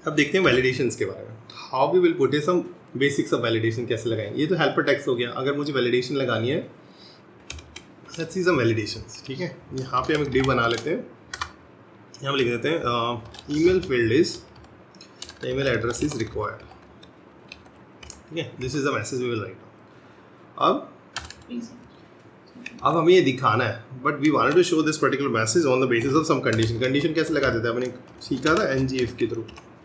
अब देखते हैं वैलिडेशंस के बारे में। How we will put some basics of validation कैसे लगाएंगे। ये तो हेल्पर टेक्स्ट हो गया। अगर मुझे वैलिडेशन लगानी है, लेट्स सी सम वैलिडेशंस। ठीक है, यहाँ पे हम एक डिव बना लेते हैं। यहाँ लिख देते हैं email field is the email address is required. ठीक है, this is the message we will write. अब हमें ये दिखाना है, but we wanted to show this particular message on the basis of some condition. Condition कैसे लगा देते हैं, अपने सीखा था NGF के थ्रू।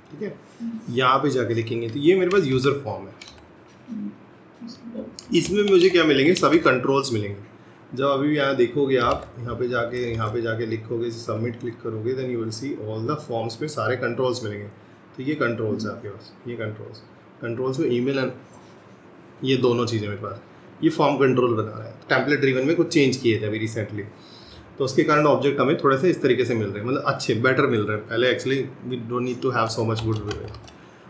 ठीक है, यहाँ पे जाके लिखेंगे। तो ये मेरे पास यूज़र फॉर्म है। इसमें मुझे क्या मिलेंगे, सभी कंट्रोल्स मिलेंगे। जब अभी यहाँ देखोगे आप, यहाँ पे जाके लिखोगे, सबमिट क्लिक करोगे, then you will see all the forms में सारे कंट्रोल्स मिलेंगे। तो ये कंट्रोल्स है आपके पास, ये कंट्रोल्स में ईमेल एंड ये दोनों चीज़ें मेरे पास। ये फॉर्म कंट्रोल बना रहा है। टेम्पलेट ड्रिवन में कुछ चेंज किए थे अभी रिसेंटली, तो उसके कारण ऑब्जेक्ट हमें थोड़े से इस तरीके से मिल रहे हैं, मतलब अच्छे बेटर मिल रहे हैं। पहले actually we don't need to have so much good.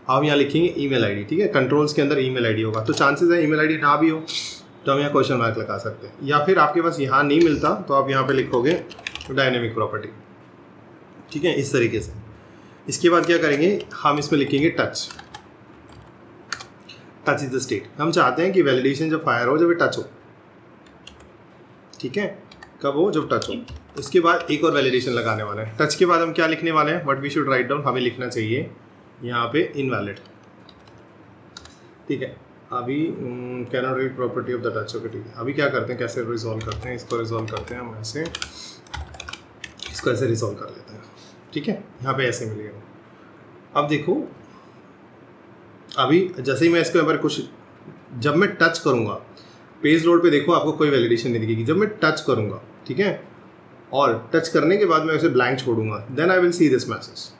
अब यहाँ लिखेंगे ईमेल आईडी। ठीक है, कंट्रोल्स के अंदर ईमेल आईडी होगा, तो चांसेस है ईमेल आईडी ना भी हो तो हम यहाँ क्वेश्चन मार्क लगा सकते हैं। या फिर आपके पास यहाँ नहीं मिलता तो आप यहाँ पे लिखोगे डायनेमिक प्रॉपर्टी। ठीक है, इस तरीके से। इसके बाद क्या करेंगे, हम इसमें लिखेंगे touch. Touch is the state. हम चाहते हैं कि वैलिडेशन जब फायर हो, जब ये टच हो। ठीक है, कब हो, जब टच हो। इसके बाद एक और वैलिडेशन लगाने वाले हैं। टच के बाद हम क्या लिखने वाले हैं, what we should write down, हमें लिखना चाहिए यहाँ पे इनवैलिड। ठीक है, अभी cannot read property of the touch. Okay, ठीक है। अभी क्या करते हैं, कैसे रिजॉल्व करते हैं, इसको रिजॉल्व करते हैं हम ऐसे, इसको ऐसे रिजॉल्व कर लेते हैं। ठीक है, यहाँ पे ऐसे मिलेगा। अब देखो, अभी जैसे ही मैं इसके ऊपर कुछ, जब मैं टच करूँगा पेज लोड पे, देखो आपको कोई वैलिडेशन नहीं दिखेगी। जब मैं टच करूँगा, ठीक है, और टच करने के बाद मैं उसे ब्लैंक छोड़ूंगा, then I will see this message.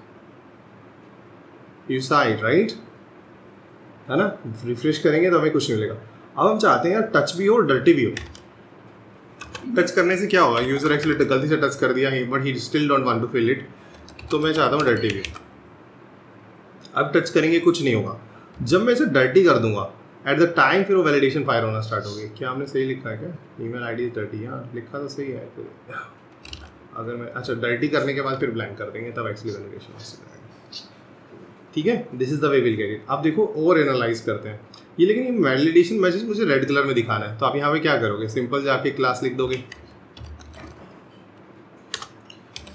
You saw it, right, है ना। रिफ्रेश करेंगे तो हमें कुछ नहीं मिलेगा। अब हम चाहते हैं यार टच भी हो और डर्टी भी हो। टच करने से क्या होगा, यूजर एक्चुअली गलती से टच कर दिया है, but he still don't want to fill it, तो मैं चाहता हूँ डर्टी भी हो। अब टच करेंगे कुछ नहीं होगा। जब मैं इसे डर्टी कर दूंगा, एट द टाइम फिर वो वैलिडेशन फायर होना स्टार्ट होगी। क्या हमने सही लिखा है क्या, ईमेल आईडी डर्टी, हाँ लिखा तो सही है। फिर अगर मैं अच्छा डर्टी करने के बाद फिर ब्लैंक कर देंगे, तब एक्चुअली वैलिडेशन हो जाएगा। ठीक है, this is the way will get it. अब देखो ओवर एनालाइज करते हैं ये, लेकिन ये वैलिडेशन मैसेज मुझे रेड कलर में दिखाना है। तो आप यहाँ पे क्या करोगे, सिंपल जाके क्लास लिख दोगे,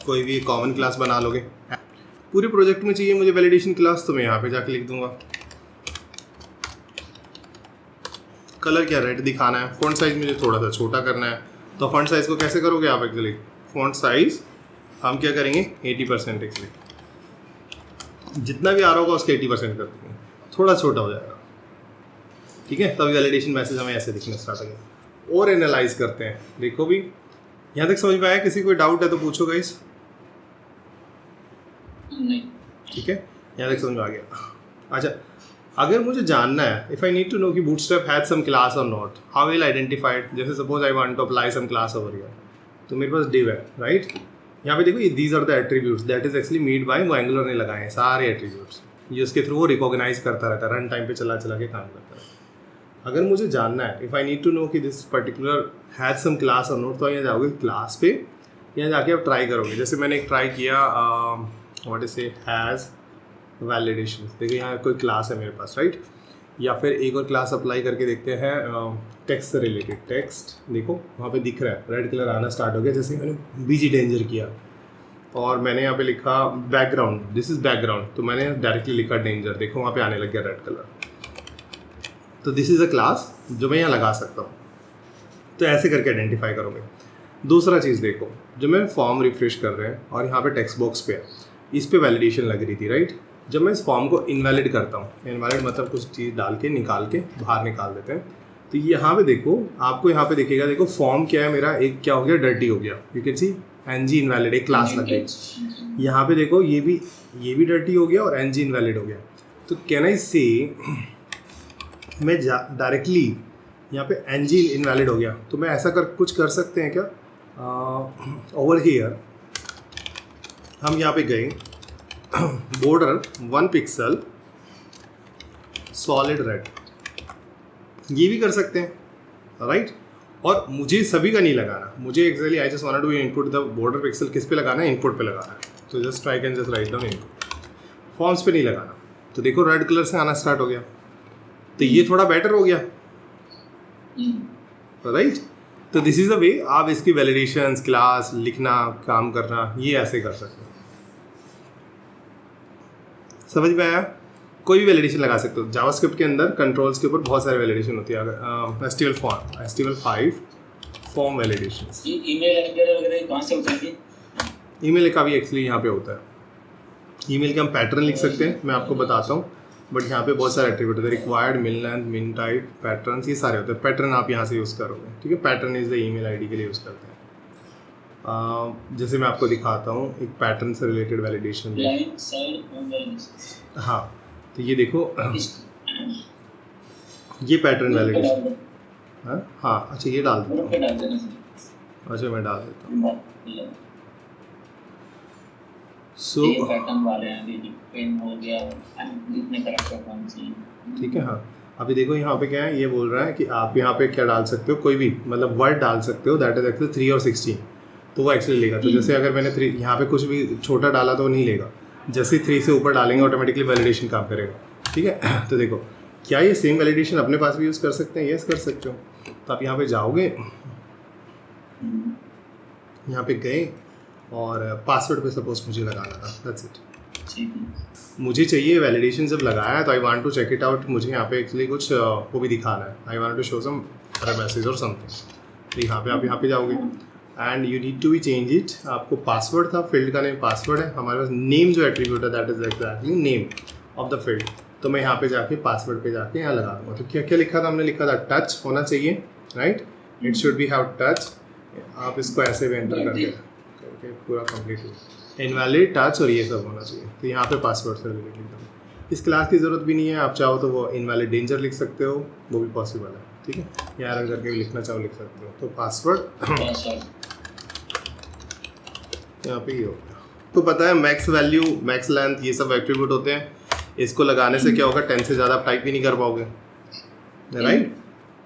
कोई भी कॉमन क्लास बना लोगे। पूरे प्रोजेक्ट में चाहिए मुझे वैलिडेशन क्लास, तो मैं यहाँ पे जाके लिख दूंगा। कलर क्या, रेड दिखाना है। फॉन्ट साइज मुझे थोड़ा सा छोटा करना है, तो फॉन्ट साइज को कैसे करोगे आप, एक्चुअली फॉन्ट साइज हम क्या करेंगे 80%। एक्चुअली जितना भी आ रहा होगा उसके 80% कर देंगे, थोड़ा छोटा हो जाएगा। ठीक है, तभी वैलिडेशन मैसेज हमें ऐसे दिखना स्टार्ट हो गया। और एनालाइज करते हैं। देखो भी यहाँ तक समझ में आया, किसी कोई डाउट है तो पूछो गाइस। ठीक है, यहाँ तक समझ में आ गया। अच्छा, अगर मुझे जानना है, if I need to know कि बूटस्ट्रैप हैज सम क्लास और not, how will identify it. जैसे suppose I want to apply some class over here, तो मेरे पास डिव है, राइट। यहाँ पे देखो ये these are the attributes that is actually made by Angular ने लगाए हैं सारे एट्रीब्यूट्स। ये उसके थ्रू वो रिकॉग्नाइज करता रहता है, रन टाइम पे चला के काम करता है। अगर मुझे जानना है, if I need to know कि this particular has some class और नॉट, तो यहाँ जाओगे क्लास पे, यहाँ जाके आप ट्राई करोगे। जैसे मैंने एक ट्राई किया, व्हाट इज से हैज़ वैलिडेशन। देखिए यहाँ कोई क्लास है मेरे पास, राइट। या फिर एक और क्लास अप्लाई करके देखते हैं, टेक्स्ट से रिलेटेड। टेक्स्ट देखो वहाँ पे दिख रहा है, रेड कलर आना स्टार्ट हो गया। जैसे मैंने बीजी डेंजर किया और मैंने यहाँ पे लिखा बैकग्राउंड, दिस इज बैकग्राउंड, तो मैंने डायरेक्टली लिखा डेंजर, देखो वहाँ पे आने लग गया रेड कलर। तो दिस इज़ अ क्लास जो मैं यहाँ लगा सकता हूँ। तो ऐसे करके आइडेंटिफाई करोगे। दूसरा चीज़ देखो, जब मैं फॉर्म रिफ्रेश कर रहे हैं और यहाँ पे टेक्स्ट बॉक्स पे है, इस पे वैलिडेशन लग रही थी, राइट। जब मैं इस फॉर्म को इनवैलिड करता हूँ, इनवैलिड मतलब कुछ चीज़ डाल के निकाल के बाहर निकाल देते हैं, तो यहाँ पे देखो, आपको यहाँ पे दिखेगा, देखो फॉर्म क्या है मेरा, एक क्या हो गया, डर्टी हो गया। You can see NG invalid, एक क्लास लग गई। यहाँ पे देखो ये भी डर्टी हो गया और एनजी इनवैलिड हो गया। तो कैन आई से, मैं डायरेक्टली यहाँ पे एनजी इनवैलिड हो गया, तो मैं ऐसा कुछ कर सकते हैं क्या, ओवर हियर हम यहाँ पे गए, बॉर्डर 1 पिक्सल सॉलिड रेड, ये भी कर सकते हैं, राइट। और मुझे सभी का नहीं लगाना, मुझे actually I just want to input the border pixel किस पे लगाना है, इनपुट पे लगाना है। तो just try can just write down input forms पे नहीं लगाना। तो देखो रेड कलर से आना स्टार्ट हो गया, तो ये थोड़ा बेटर हो गया, राइट। तो दिस इज द वे आप इसकी वैलिडेशंस, क्लास लिखना, काम करना, ये ऐसे कर सकते हो। समझ में आया? कोई भी वैलिडेशन लगा सकते हो। जावास्क्रिप्ट के अंदर कंट्रोल्स के ऊपर बहुत सारे वैलिडेशन होती है। अगर HTML5 फॉर्म वैलिडेशन, ईमेल वगैरह कहाँ से होती है? ईमेल का भी एक्चुअली यहाँ पे होता है। ईमेल के हम पैटर्न लिख सकते हैं, मैं आपको बताता हूँ, बट यहाँ पे बहुत सारे एट्रीब्यूट होते हैं। रिक्वायर्ड, मिन लेंथ, मिन टाइप, पैटर्न, ये सारे होते हैं। पैटर्न आप यहाँ से यूज़ करोगे, ठीक है। Pattern is the email ID के लिए यूज़ करते हैं। जैसे मैं आपको दिखाता हूँ एक पैटर्न से रिलेटेड वैलिडेशन। हाँ, तो ये देखो, ये पैटर्न वैलिडेशन। हाँ, अच्छा ये डाल देता हूँ। अच्छा मैं डाल देता हूँ। सो पैटर्न वाले हैं, पेन हो गया, जितने कैरेक्टर कौन सी, ठीक है। हाँ, अभी देखो यहाँ पे क्या है, ये बोल रहा है कि आप यहाँ पे क्या डाल सकते हो, कोई भी मतलब वर्ड डाल सकते हो, दैट इज एक्चुअली 3 और 16, तो वो एक्चुअली लेगा। तो जैसे अगर मैंने 3 यहाँ पे कुछ भी छोटा डाला तो वो नहीं लेगा। जैसे 3 से ऊपर डालेंगे ऑटोमेटिकली वैलिडेशन काम करेगा, ठीक है। तो देखो, क्या ये सेम वैलिडेशन अपने पास भी यूज़ कर सकते हैं? यस कर सकते हो। तो आप यहाँ पे जाओगे, यहाँ पे गए और पासवर्ड पे सपोज मुझे लगाना था, दैट्स इट। मुझे चाहिए वैलिडेशन जब लगाया है तो I want to check it out. मुझे यहाँ पे एक्चुअली कुछ वो भी दिखाना है, I want to show some message और समथिंग। तो यहाँ पे आप यहाँ पे जाओगे and you need to be change it. आपको पासवर्ड था, फील्ड का नेम पासवर्ड है, हमारे पास नेम जो एट्रीब्यूट है that is exactly name of the field. तो मैं यहाँ पे जाके पासवर्ड पे जाके यहाँ लगा दूँगा। तो क्या क्या लिखा था? हमने लिखा था टच होना चाहिए, right, it should be have touch. आप इसको ऐसे भी एंटर करके पूरा कंप्लीट हो, इनवैलिड, टच और ये सब होना चाहिए। तो यहाँ पे पासवर्ड से रिलेटेड लिखा। इस क्लास की ज़रूरत भी नहीं है, आप चाहो तो वो इनवैलिड डेंजर लिख सकते हो, वो भी पॉसिबल है, ठीक है। या रन करके भी लिखना चाहो लिख सकते हो। तो पासवर्ड यहाँ पे ही होगा। तो पता है मैक्स वैल्यू, मैक्स लेंथ, ये सब एट्रीब्यूट होते हैं। इसको लगाने से क्या होगा, 10 से ज़्यादा आप टाइप भी नहीं कर पाओगे, राइट।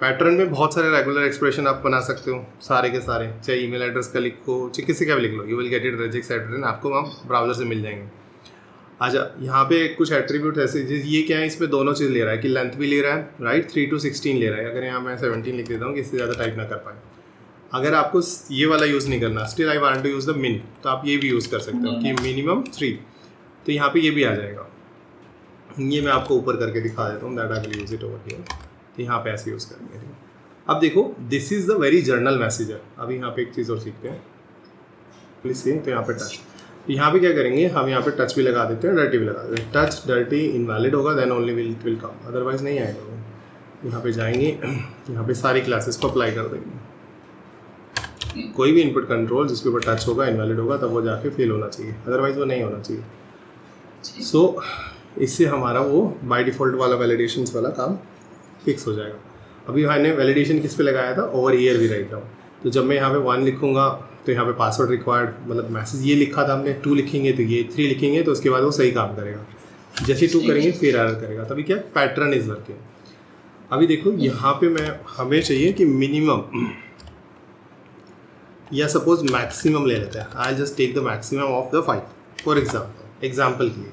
पैटर्न में बहुत सारे रेगुलर एक्सप्रेशन आप बना सकते हो, सारे के सारे, चाहे ईमेल एड्रेस का लिखो, चाहे किसी का भी लिख लो, you will get it regex address, आपको वहाँ ब्राउजर से मिल जाएंगे। अच्छा, यहाँ पे कुछ एट्रीब्यूट ऐसे, ये क्या है, इसमें दोनों चीज़ ले रहा है कि लेंथ भी ले रहा है, राइट, 3 to 16 ले रहा है। अगर यहाँ मैं 17 लिख देता हूँ कि इससे ज़्यादा टाइप ना कर पाए। अगर आपको ये वाला यूज़ नहीं करना, still I want to use the min, तो आप ये भी यूज़ कर सकते हो कि मिनिमम 3। तो यहाँ पे ये भी आ जाएगा। ये मैं आपको ऊपर करके दिखा देता हूँ, that I will use it over here. तो यहाँ पे ऐसे यूज़ करेंगे। अब देखो, this is the very journal message है। अभी यहाँ पे एक चीज़ और सीखते हैं, प्लीज़ सी। तो यहाँ पे टच, यहाँ पे क्या करेंगे, हम यहाँ पे टच भी लगा देते हैं, डर्टी भी लगा देते हैं। टच डर्टी इनवैलिड होगा, then only will come, otherwise नहीं आएगा वो। यहाँ पे जाएंगे, यहाँ पे सारी क्लासेस को अप्लाई कर देंगे। कोई भी इनपुट कंट्रोल जिसके ऊपर टच होगा, इनवैलिड होगा, तब वो जाके फेल होना चाहिए, अदरवाइज वो नहीं होना चाहिए। सो इससे हमारा वो बाय डिफ़ॉल्ट वाला वैलिडेशंस वाला काम फिक्स हो जाएगा। अभी मैंने वैलिडेशन किस पे लगाया था, ओवर ईयर भी राइट डाउन। तो जब मैं यहाँ पे 1 लिखूँगा तो यहाँ पे पासवर्ड रिक्वायर्ड, मतलब मैसेज ये लिखा था हमने, 2 लिखेंगे तो ये, 3 लिखेंगे तो उसके बाद वो सही काम करेगा। जैसे 2 करेंगे फिर एरर करेगा। तभी क्या पैटर्न इज वर्किंग। अभी देखो यहाँ पे हमें चाहिए कि मिनिमम या सपोज मैक्सिमम ले लेते हैं। I just take the maximum of the 5 for example के लिए।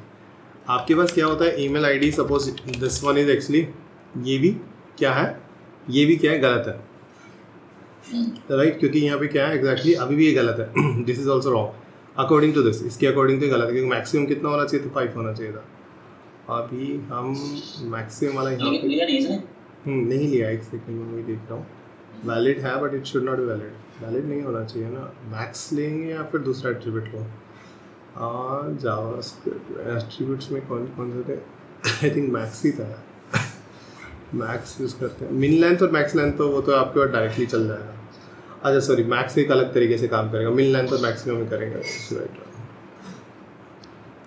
आपके पास क्या होता है, email ID, suppose this one is actually, ये भी क्या है, ये भी क्या है, गलत है, राइट, क्योंकि यहाँ पे क्या है एग्जैक्टली अभी भी ये गलत है। This is also wrong according to this, इसके अकॉर्डिंग तो गलत है, क्योंकि मैक्सिमम कितना होना चाहिए, तो 5 होना चाहिए था। अभी हम मैक्सिमम वाला यहाँ पे नहीं लिया, एक सेकंड में वही देख रहा हूँ। वैलिड है but it should not be valid, valid नहीं होना चाहिए ना। मैक्स लेंगे या फिर दूसरा एट्रीब्यूट लो। जावास्क्रिप्ट एट्रीब्यूट्स में कौन कौन से थे, आई थिंक मैक्स ही था, मैक्स यूज़ करते हैं। मिन लेंथ और मैक्स लेंथ तो वो तो आपके पास डायरेक्टली चल जाएगा। अच्छा सॉरी, मैक्स एक अलग तरीके से काम करेगा, मिन लेंथ और मैक्सिमम में करेंगे, राइट।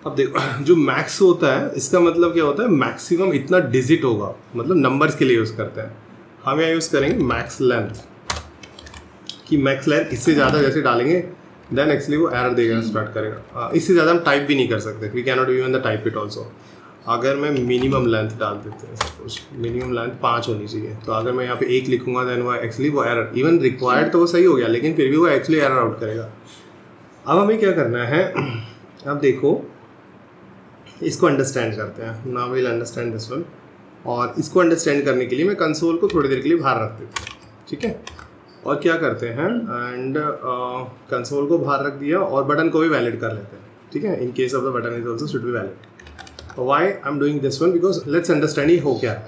अब देखो जो मैक्स होता है इसका मतलब क्या होता है, मैक्सिमम इतना डिजिट होगा, मतलब नंबर्स के लिए यूज़ करते हैं। हम यहाँ यूज़ करेंगे मैक्स लेंथ, कि मैक्स लेंथ इससे ज़्यादा जैसे डालेंगे देन एक्चुअली वो एरर देगा, स्टार्ट करेगा। इससे ज़्यादा हम टाइप भी नहीं कर सकते, we can not even the type it also. अगर मैं मिनिमम लेंथ डाल देते हैं, सपोज मिनिमम लेंथ 5 होनी चाहिए, तो अगर मैं यहाँ पे 1 लिखूंगा देन वो एक्चुअली वो एरर, इवन रिक्वायर्ड तो वो सही हो गया लेकिन फिर भी वो एक्चुअली एरर आउट करेगा। अब हमें क्या करना है, अब देखो इसको अंडरस्टैंड करते हैं। Now will understand this one. और इसको अंडरस्टैंड करने के लिए मैं कंसोल को थोड़ी देर के लिए बाहर रख देता हूँ, ठीक है। और क्या करते हैं, एंड कंसोल को बाहर रख दिया और बटन को भी वैलिड कर लेते हैं, ठीक है। In case of the button is also should be valid. Why I am doing this one, because let's understand ये हो क्या है।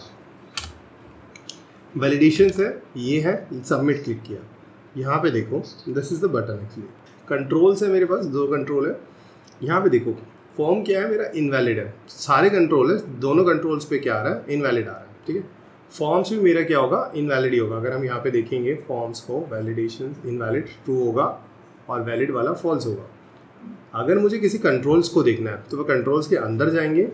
वैलिडेशन है, ये है, सबमिट क्लिक किया, यहाँ पे देखो this is the button actually. Controls है मेरे पास, 2 कंट्रोल है। यहाँ पे देखो फॉर्म क्या है मेरा, इनवैलिड है। सारे कंट्रोल है, दोनों कंट्रोल्स पे क्या आ रहा है, इनवैलिड आ रहा है, ठीक है। फॉर्म्स भी मेरा क्या होगा, इनवैलिड ही होगा। अगर हम यहाँ पे देखेंगे फॉर्म्स को, वैलिडेशन इनवैलिड ट्रू होगा और वैलिड वाला फॉल्स होगा। अगर मुझे किसी कंट्रोल्स को देखना है तो वह कंट्रोल्स के अंदर जाएंगे,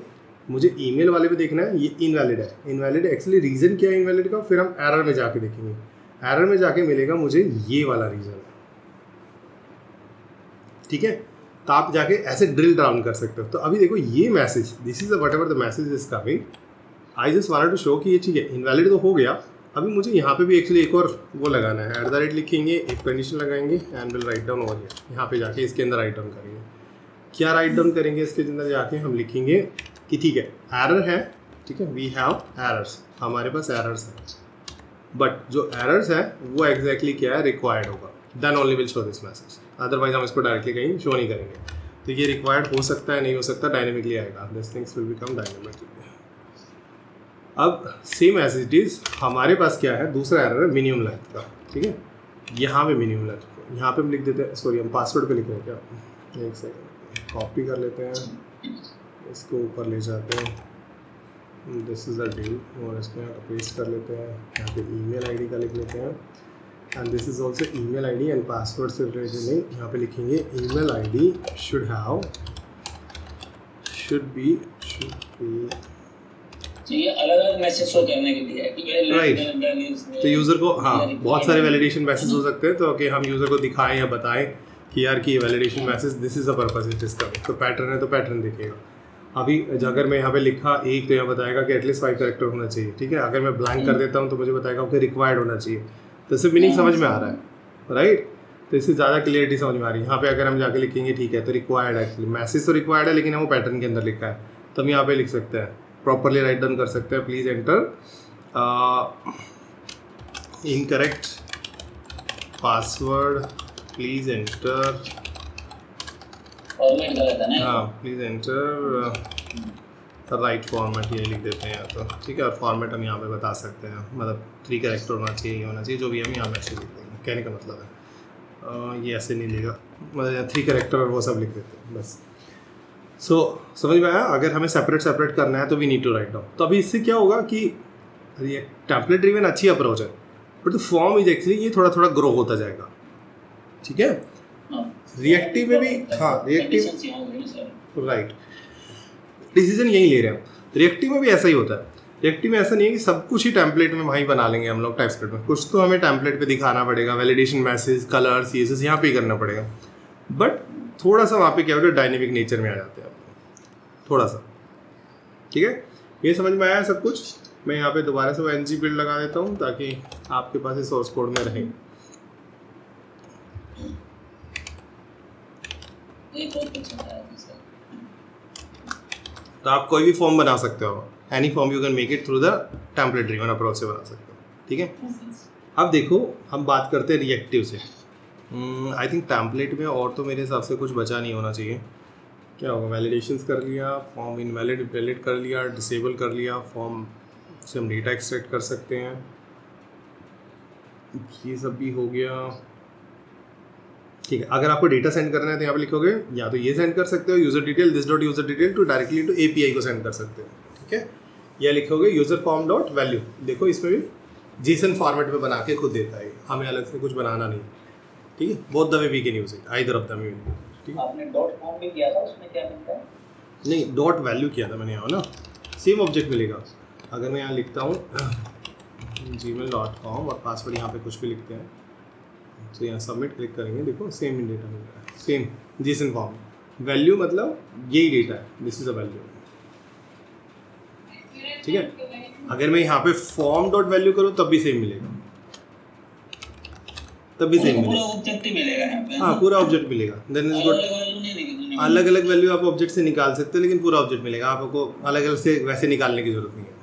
मुझे ईमेल वाले पे देखना है, ये इनवैलिड है। इनवैलिड एक्चुअली रीज़न क्या है इनवैलिड का, फिर हम एरर में जाके देखेंगे। एरर में जाके मिलेगा मुझे ये वाला रीज़न, ठीक है। तो आप जाके ऐसे ड्रिल डाउन कर सकते हो। तो अभी देखो ये message, this is whatever the message is coming, I just wanted to show कि ये ठीक है, इनवैलिड तो हो गया। अभी मुझे यहाँ पे भी एक्चुअली एक और वो लगाना है, @ लिखेंगे, एक कंडीशन लगाएंगे and will write down over here. यहाँ पे जाके इसके अंदर राइट डाउन करेंगे। क्या राइट डाउन करेंगे इसके अंदर जाके, हम लिखेंगे कि ठीक है एरर है, ठीक है, वी हैव एरर्स, हमारे पास एरर्स है, बट जो एरर्स है वो एग्जैक्टली क्या है, रिक्वायर्ड होगा, then only will show this message. Otherwise हम इसको डायरेक्टली कहीं शो नहीं करेंगे। तो ये रिक्वायर्ड हो सकता है, नहीं हो सकता, डायनेमिकली आएगा, this things will become dynamically. अब सेम एज इट इज़ हमारे पास क्या है, दूसरा एरर है मिनिमम लेंथ का, ठीक है। यहाँ पे मिनिमम लेंथ, यहाँ पे हम लिख देते हैं, सॉरी हम पासवर्ड पे लिख रहे हैं क्या, एक सेकंड कॉपी कर लेते हैं, इसको ऊपर ले जाते हैं, दिस इज़ द डील, और इसको यहाँ पे पेस्ट कर लेते हैं। यहाँ पे ईमेल आईडी का लिख लेते हैं, and this is also email ID and password से रिलेटेड नहीं, यहाँ पे लिखेंगे ईमेल आईडी शुड बी ये अलग-अलग मैसेज शो करने के लिए है कि राइट। तो यूज़र को, हाँ, बहुत सारे वैलिडेशन मैसेज हो सकते हैं, तो कि हम यूज़र को दिखाएं या बताएं कि यार कि ये validation message this is the purpose it is coming. तो पैटर्न है तो पैटर्न दिखेगा। अभी अगर मैं यहाँ पे लिखा एक, तो यहाँ बताएगा कि एटलीस्ट 5 कैरेक्टर होना चाहिए, ठीक है। अगर मैं ब्लैंक कर देता हूँ तो मुझे बताएगा कि रिक्वायर्ड होना चाहिए। तो इससे मीनिंग समझ में आ रहा है, राइट। तो इससे ज़्यादा क्लियरिटी समझ में आ रही है। यहाँ पे अगर हम जाके लिखेंगे ठीक है तो रिक्वायर्ड है, एक्चुअली मैसेज तो रिक्वायर्ड है लेकिन हम वो पैटर्न के अंदर लिखा है, तो हम यहाँ पे लिख सकते हैं, प्रॉपरली राइट डाउन कर सकते हैं, please enter incorrect password, please enter, format गलत है ना, हाँ प्लीज़ एंटर राइट फॉर्मेट, ये लिख देते हैं या तो, ठीक है। और फॉर्मेट हम यहाँ पे बता सकते हैं, मतलब 3 कैरेक्टर होना चाहिए, ये होना चाहिए, जो भी हम यहाँ मैसेज लिख देंगे। कहने का मतलब है ये ऐसे नहीं लेगा, मतलब 3 कैरेक्टर और वो सब लिख देते हैं बस। सो समझ में आया। अगर हमें सेपरेट करना है तो we need to write down. तो अभी इससे क्या होगा कि ये टेम्पलेट ड्रिवन अच्छी अप्रोच है, but the form is actually ये थोड़ा थोड़ा ग्रो होता जाएगा, ठीक है। रिएक्टिव में भी, हाँ रिएक्टिव, राइट, डिसीजन यही ले रहे हैं। रिएक्टिव में भी ऐसा ही होता है। रिएक्टिव में ऐसा नहीं है कि सब कुछ ही टेम्पलेट में वहीं बना लेंगे हम लोग टाइपस्क्रिप्ट में, कुछ तो हमें टेम्पलेट पे दिखाना पड़ेगा, वैलिडेशन मैसेज, कलर, सीएसएस यहाँ पे ही करना पड़ेगा, बट थोड़ा सा वहाँ पे क्या होता है, डायनेमिक नेचर में आ जाते हैं थोड़ा सा, ठीक है। ये समझ में आया सब कुछ। मैं यहाँ पे दोबारा से वो ng बिल्ड लगा देता हूँ ताकि आपके पास ये सोर्स कोड में रहे। तो आप कोई भी फॉर्म बना सकते हो, any form you can make it through the template driven approach से बना सकते हो, ठीक है। अब देखो हम बात करते हैं रिएक्टिव से। आई थिंक टेम्पलेट में और तो मेरे हिसाब से कुछ बचा नहीं होना चाहिए। क्या होगा, वैलिडेशंस कर लिया, फॉर्म इनवैलिड वैलिड कर लिया, डिसेबल कर लिया, फॉर्म से हम डेटा एक्सट्रैक्ट कर सकते हैं, ये सब भी हो गया, ठीक है। अगर आपको डेटा सेंड करना है तो यहाँ पे लिखोगे, या तो ये सेंड कर सकते हो user detail this dot user detail to directly to API को सेंड कर सकते हो, ठीक है। या लिखोगे यूज़र फॉर्म डॉट वैल्यू, देखो इसमें भी JSON फॉर्मेट में बना के खुद देता है, हमें अलग से कुछ बनाना नहीं, ठीक है। Both the way we can use it, either of the way, ठीक है। आपने डॉट फॉर्म भी किया था, उसमें क्या मिलता है? नहीं, डॉट वैल्यू किया था मैंने यहाँ ना, सेम ऑब्जेक्ट मिलेगा। अगर मैं यहाँ लिखता हूँ gmail.com और पासवर्ड यहाँ पे कुछ भी लिखते हैं, तो यहाँ सबमिट क्लिक करेंगे, देखो सेम डेटा मिल रहा है, सेम JSON फॉर्म। वैल्यू मतलब यही डेटा है, दिस इज अ वैल्यू, ठीक है। अगर मैं यहाँ पे फॉर्म डॉट वैल्यू करूँ तब भी सेम मिलेगा, तब भी सेम मिलेगा, पूरा ऑब्जेक्ट ही मिलेगा यहाँ पे। हाँ पूरा ऑब्जेक्ट मिलेगा, देन इज गुड। अलग अलग वैल्यू आप ऑब्जेक्ट से निकाल सकते हो, लेकिन पूरा ऑब्जेक्ट मिलेगा आपको, अलग अलग से वैसे निकालने की जरूरत नहीं है।